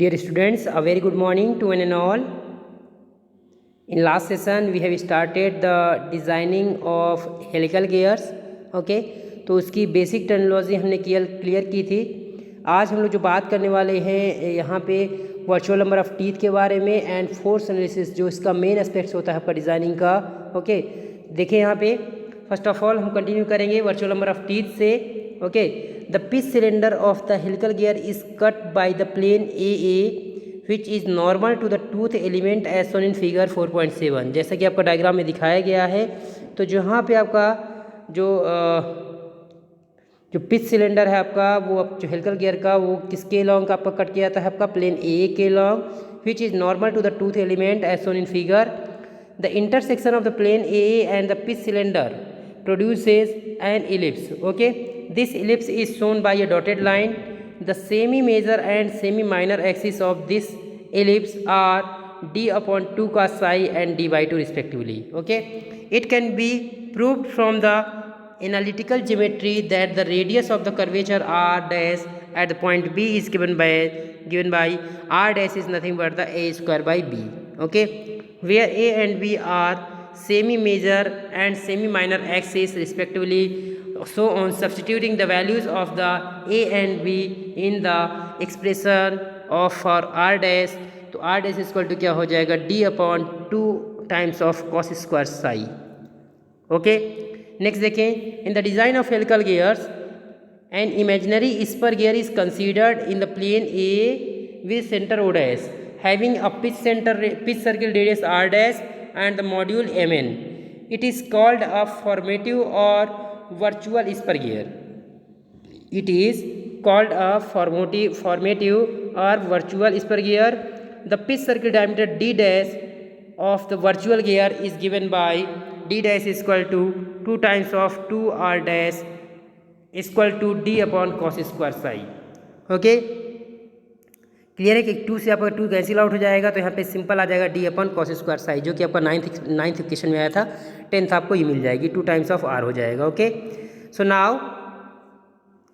Dear students, a very good morning to one and all. In last session, we have started the designing of helical gears. Okay, तो उसकी basic terminology हमने clear की थी. आज हम लोग जो बात करने वाले हैं यहाँ पे वर्चुअल नंबर ऑफ टीथ के बारे में एंड फोर्स एनालिसिस, जो इसका मेन एस्पेक्ट्स होता है आपका डिज़ाइनिंग का. ओके, देखिए यहाँ पे फर्स्ट ऑफ ऑल हम कंटिन्यू करेंगे वर्चुअल नंबर ऑफ टीथ से. Okay, the pitch cylinder of the helical gear is cut by the plane AA which is normal to the tooth element as shown in figure 4.7. जैसा कि आपका diagram में दिखाया गया है. तो जहाँ पे आपका जो पिच सिलेंडर है आपका, वो जो हेलिकल गियर का, वो किसके लॉन्ग आपका कट किया जाता है आपका प्लेन AA के long which is normal to the tooth element as shown in figure. The intersection of the plane AA and the pitch cylinder produces an ellipse. Okay, this ellipse is shown by a dotted line. The semi major and semi minor axis of this ellipse are d upon 2 cos psi and d by 2 respectively. Okay, it can be proved from the analytical geometry that the radius of the curvature r dash at the point B is given by r dash is nothing but the a square by b. Okay, where a and b are semi major and semi minor axis respectively. So on substituting the values of the a and b in the expression of for r dash, तो r dash equal to क्या हो जाएगा d upon 2 times of cos square psi. Okay, next देखें. In the design of helical gears an imaginary spur gear is considered in the plane A with center O dash having a pitch circle radius r dash and the module Mn. It is called a formative or virtual spur gear. It is called a formative or virtual spur gear. The pitch circle diameter d dash of the virtual gear is given by d dash is equal to 2 times of 2r dash is equal to d upon cos square psi. Okay, clear है कि 2 से आपका 2 cancel out हो जाएगा, तो यहाँ पे simple आ जाएगा डी अपन कॉस स्क्वायर साई, जो कि आपका नाइन्थ इक्वेशन में आया था. 10th आपको ये मिल जाएगी, 2 टाइम्स ऑफ आर हो जाएगा. Okay, so now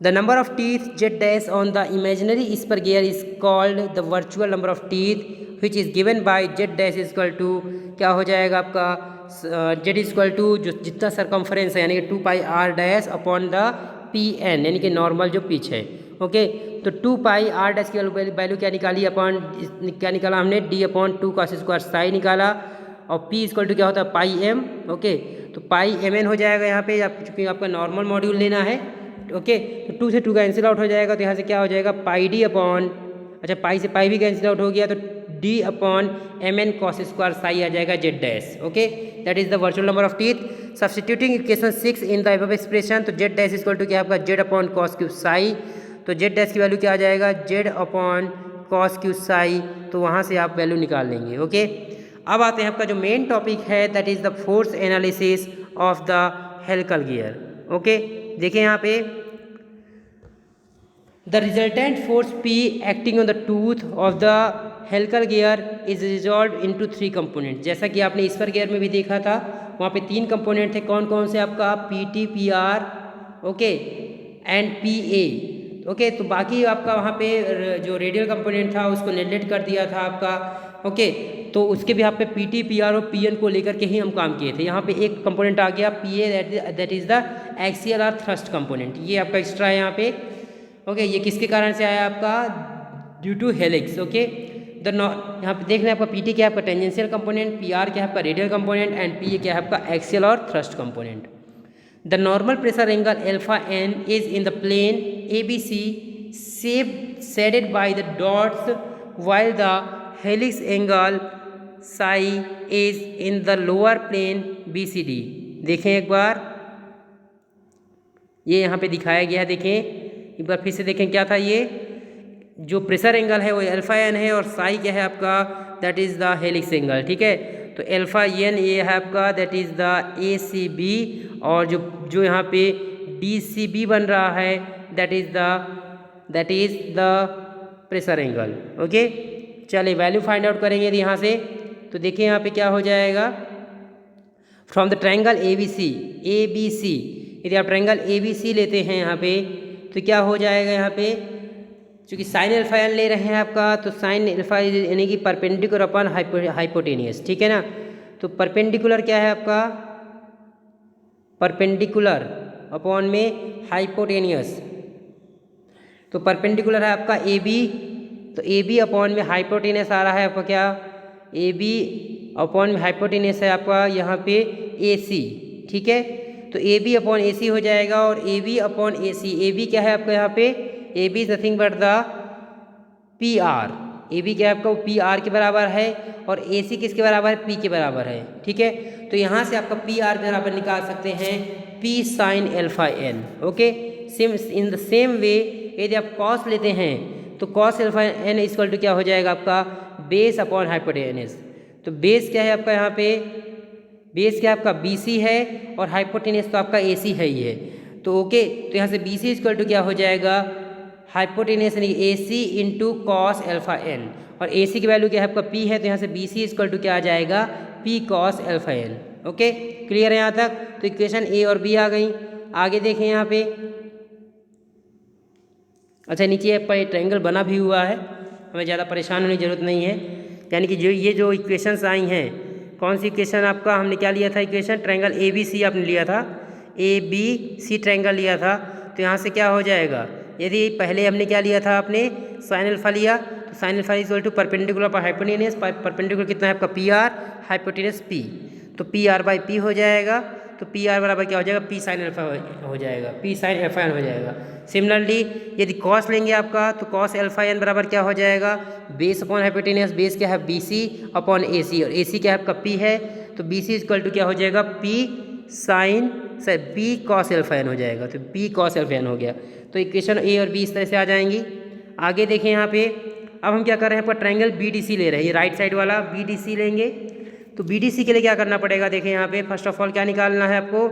the number of teeth Z dash on the imaginary spur gear is called the virtual number of teeth which is given by Z dash is equal to क्या हो जाएगा आपका Z is equal to जो जितना circumference है यानी कि 2 pi R dash upon the PN यानी कि नॉर्मल जो पिच है. ओके, तो 2 पाई आर डैश की वैल्यू क्या निकाली अपॉन क्या निकाला हमने d upon 2 cos square Sai निकाला, और p इक्वल टू क्या होता है पाई m. ओके, तो पाई mn हो जाएगा यहाँ पे, चूँकि आपका नॉर्मल मॉड्यूल लेना है. ओके, तो 2 से 2 कैंसिल आउट हो जाएगा, तो यहाँ से क्या हो जाएगा पाई d अपॉन, अच्छा पाई से पाई भी कैंसिल आउट हो गया, तो d upon mn cos square psi आ जाएगा Z dash. Okay, that is the virtual number of teeth. Substituting equation 6 in the above expression, तो जेड डैश इक्वल टू क्या आपका Z upon cos cube psi, तो Z dash की value क्या आ जाएगा Z upon cos cube psi, तो वहाँ से आप वैल्यू निकाल लेंगे. ओके, अब आते हैं आपका जो मेन टॉपिक है, that is the force analysis of the helical gear. Okay, देखिए यहाँ पे the resultant force P acting on the tooth of the helical gear is resolve into 3 component. जैसा कि आपने स्पर गियर में भी देखा था, वहाँ पे 3 कंपोनेंट थे. कौन कौन से आपका PT, PR, okay, and PA. Okay, तो बाकी आपका वहाँ पे जो रेडियल कंपोनेंट था उसको नेगलेक्ट कर दिया था आपका. ओके, तो उसके भी यहाँ पे PT, PR और PN को लेकर के ही हम काम किए थे. यहाँ पे एक कंपोनेंट आ गया PA, that is the axial और थ्रस्ट कंपोनेंट. ये आपका एक्स्ट्रा है यहाँ पे. ओके, ये किसके कारण से आया आपका ड्यू टू हेलिक्स. ओके, यहाँ पे देखना है आपका PT क्या है आपका टेंजेंशियल कंपोनेंट, PR क्या है आपका रेडियल कंपोनेंट, एंड PA क्या है आपका एक्सियल और thrust component. The normal pressure angle alpha n is in the plane ABC shaded by the dots, while the helix angle psi is in the lower plane BCD. देखें एक बार, ये यहाँ पे दिखाया गया है. देखें एक बार फिर से देखें, क्या था ये जो प्रेशर एंगल है वो अल्फा n है, और साई क्या है आपका that is the helix angle. ठीक है, तो अल्फा n ये है आपका दैट इज़ द ACB, और जो यहाँ पे DCB बन रहा है that is the pressure angle. Okay, चलिए वैल्यू फाइंड आउट करेंगे यहाँ से. तो देखिए यहाँ पे क्या हो जाएगा, फ्रॉम द ट्रायंगल ABC, यदि आप ट्रायंगल ABC लेते हैं यहाँ पे, तो क्या हो जाएगा यहाँ पे चूँकि साइन अल्फा एन ले रहे हैं आपका, तो साइन अल्फा यानी कि परपेंडिकुलर अपॉन हाइपोटेनियस, ठीक है ना। तो परपेंडिकुलर क्या है आपका, परपेंडिकुलर अपॉन में हाइपोटेनियस, तो परपेंडिकुलर है आपका ए बी, तो ए बी अपॉन में हाइपोटेनियस आ रहा है आपका क्या, ए बी अपॉन में हाइपोटेनियस है आपका यहाँ पे ए सी, ठीक है। तो ए बी अपॉन ए सी हो जाएगा, और A B upon A C, A B क्या है आपका यहाँ पे, A B is nothing but the P R, A B क्या है आपका, वो पी आर के बराबर है, और ए सी किसके बराबर है, पी के बराबर है, ठीक है। तो यहाँ से आपका पी आर बराबर निकाल सकते हैं P sine alpha N, okay. Same in the same way यदि आप कॉस लेते हैं तो cos alpha N equal to क्या हो जाएगा आपका, बेस अपॉन हाइपोटेनियस। तो बेस क्या है आपका यहाँ पे, बेस क्या आपका बी सी है, और हाइपोटेनियस तो आपका ए सी है ही है, तो ओके। तो यहाँ से बी सी इक्वल टू क्या हो जाएगा, हाइपोटेनियस यानी ए सी इंटू कॉस एल्फा एन, और ए सी की वैल्यू क्या है आपका पी है, तो यहाँ से बी सी इक्वल टू क्या आ जाएगा, P cos alpha N, okay. Clear है यहाँ तक। तो इक्वेशन ए और बी आ गई। आगे देखें यहाँ पे, अच्छा नीचे पर ट्रायंगल बना भी हुआ है, हमें ज़्यादा परेशान होने की ज़रूरत नहीं है। यानी कि जो ये जो इक्वेशंस आई हैं, कौन सी इक्वेशन आपका हमने क्या लिया था, equation triangle A B C आपने लिया था, ए बी सी ट्रायंगल लिया था। तो यहाँ से क्या हो जाएगा, यदि पहले हमने क्या लिया था, आपने साइन अल्फा लिया, तो sine alpha equal to perpendicular पर हाइपोटेनियस, परपेंडिकुलर कितना है आपका पी आर, हाइपोटेनियस पी, तो पी आर बाई पी हो जाएगा। तो पी आर बराबर क्या हो जाएगा, पी साइन अल्फा हो जाएगा, पी साइन अल्फा एन हो जाएगा। सिमिलरली यदि कॉस लेंगे आपका, तो कॉस अल्फा एन बराबर क्या हो जाएगा, बेस अपॉन हाइपोटेनियस, बेस क्या है बी सी अपॉन ए सी, और ए सी क्या है आपका पी है, तो बी सी इक्वल टू क्या हो जाएगा, पी साइन से पी कॉस अल्फा एन हो जाएगा, तो पी कॉस अल्फा एन हो गया। तो इक्वेशन ए और बी इस तरह से आ जाएंगी। आगे देखें यहाँ पे, अब हम क्या कर रहे हैं, आपका ट्रायंगल बी डी सी ले रहे हैं, ये राइट साइड वाला बी डी सी लेंगे। तो बी डी सी के लिए क्या करना पड़ेगा, देखें यहाँ पे फर्स्ट ऑफ ऑल क्या निकालना है आपको,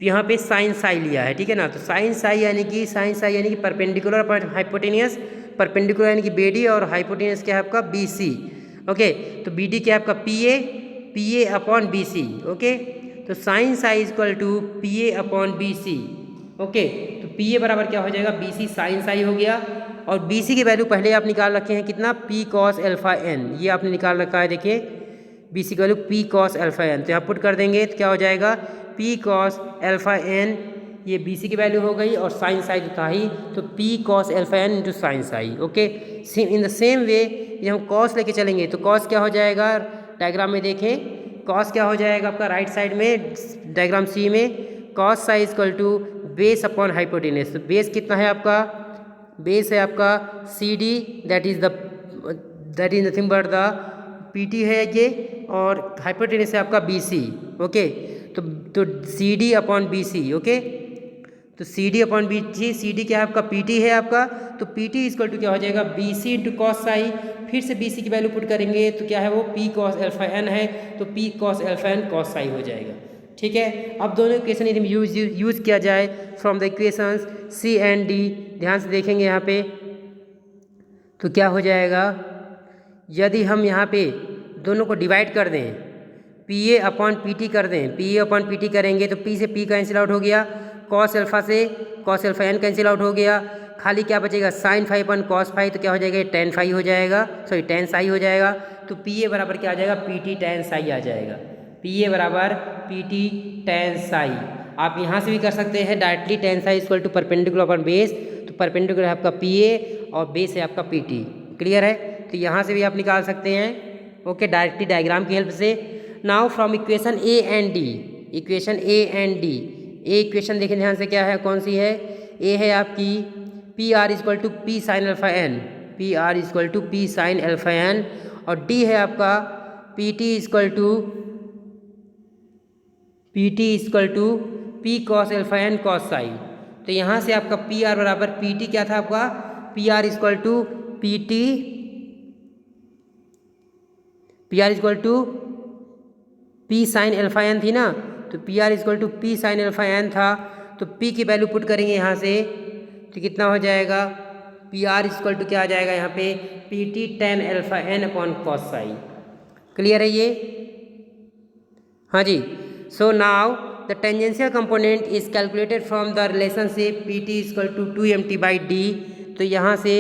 यहाँ पे साइन साई लिया है, ठीक है ना। तो साइन साई यानी कि परपेंडिकुलर पर हाइपोटेनियस, परपेंडिकुलर यानी कि बी डी, और हाइपोटेनियस क्या है आपका बी सी, ओके। तो बी डी क्या है आपका P A upon B C, okay. तो sine psi equal to P A upon B C, okay. तो पी ए बराबर क्या हो जाएगा, बी सी साइन साई हो गया, और बी सी की वैल्यू पहले आप निकाल रखे हैं कितना, पी कॉस एल्फा एन, ये आपने निकाल रखा है, देखिए बी सी की value P cos alpha N, तो यहाँ पुट कर देंगे तो क्या हो जाएगा, पी कॉस एल्फा एन, ये बी सी की वैल्यू हो गई, और साइन साई तो था ही, तो P cos alpha N into sine psi, okay. In the same way जब हम कॉस लेके चलेंगे तो कॉस क्या हो जाएगा, डायग्राम में देखें, कॉस क्या हो जाएगा आपका राइट साइड में डायग्राम सी में, cos psi equal to base upon hypotenuse. तो बेस कितना है आपका, बेस है आपका C D, that is nothing but the P T है ये, और हाइपोटेनियस है आपका बी सी, ओके। तो C D upon B C, okay. तो C D upon B C, C D क्या है आपका पी टी है आपका, तो पी टी इक्वल टू क्या हो जाएगा, B C into cos psi, फिर से बी सी की वैल्यू पुट करेंगे तो क्या है वो पी कॉस एल्फा एन है, तो P cos alpha N cos psi हो जाएगा, ठीक है। अब दोनों इक्वेशन यदि यूज़ किया जाए from the equations C and D, ध्यान से देखेंगे यहाँ पे, तो क्या हो जाएगा, यदि हम यहाँ पे दोनों को डिवाइड कर दें, P A upon P T कर दें, P A upon P T करेंगे तो पी से पी कैंसिल आउट हो गया, कॉस एल्फा से cos alpha N cancel out हो गया, खाली क्या बचेगा, sine five upon cos five, तो क्या हो जाएगा, टेन फाइव हो जाएगा, सॉरी टेन साई हो जाएगा। तो पी ए बराबर क्या आ जाएगा, पी टी टेन साई आ जाएगा, पी ए बराबर पी टी टेन साई। आप यहाँ से भी कर सकते हैं directly, tan psi equal to perpendicular upon base, तो परपेंडिकुलर है आपका पी ए और बेस है आपका पी टी, क्लियर है। तो यहाँ से भी आप निकाल सकते हैं, ओके, डायरेक्टली डायग्राम की हेल्प से। Now from equation A and D, equation A and D, A equation देखें ध्यान से क्या है, कौन सी है, ए है आपकी P R equal to P sine alpha N, P R equal to P sine alpha N, और डी है आपका P T equal to P cos alpha N cos psi. तो यहाँ से आपका पी आर बराबर पी टी क्या था आपका, P R equal to P T, P R equal to P sine alpha N थी ना, तो P R equal to P sine alpha N था, तो पी की वैल्यू पुट करेंगे यहाँ से तो कितना हो जाएगा, पी आर इक्वल टू क्या आ जाएगा यहाँ पे, P T tan alpha N upon cos psi, clear है ये, हाँ जी। So now the tangential component is calculated from the relationship P T equal to 2mt/d। तो यहाँ से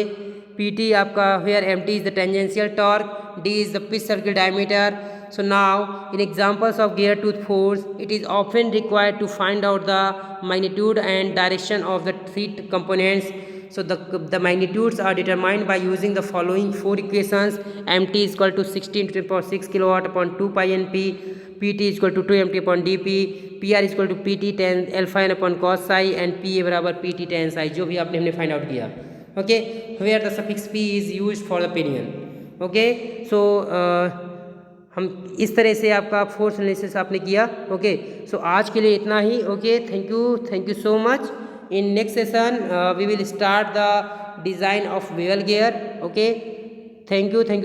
PT आपका where MT is the tangential torque, D is the pitch circle diameter. So now in examples of gear tooth force, it is often required to find out the magnitude and direction of the three components. So the magnitudes are determined by using the following four equations. MT is equal to 16 to the power 6 kilowatt upon 2 pi NP, PT is equal to 2 MT upon DP, PR is equal to PT tan alpha n upon cos psi and PA बराबर PT tan psi, जो भी आपने हमने find out किया. Okay, where the suffix P is used for the pinion. Okay, so हम इस तरह से आपका फोर्स एनालिसिस आपने किया. ओके, सो आज के लिए इतना ही. Okay, thank you so much. In next session we will start the design of bevel gear. Okay, thank you.